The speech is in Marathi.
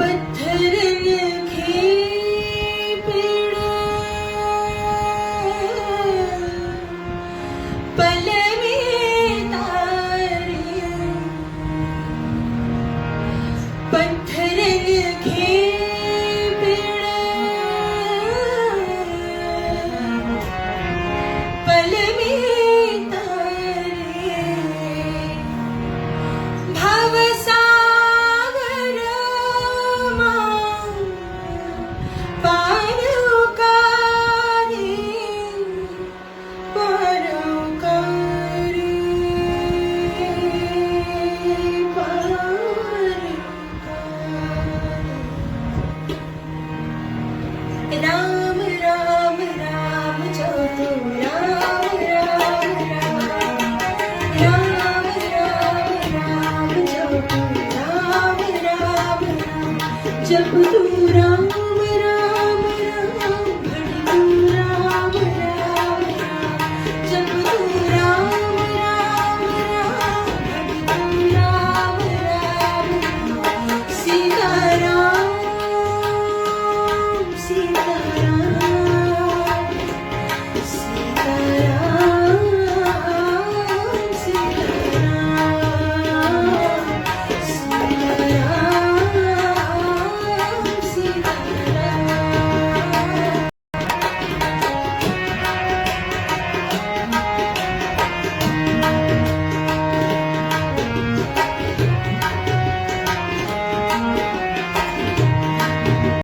पत्थर लिखे पेड़ पल में तारे पत्थर लिखे पेड़ पल में तारे भवसागर राम राम राम जपो राम राम राम राम राम राम जपो राम राम राम जपो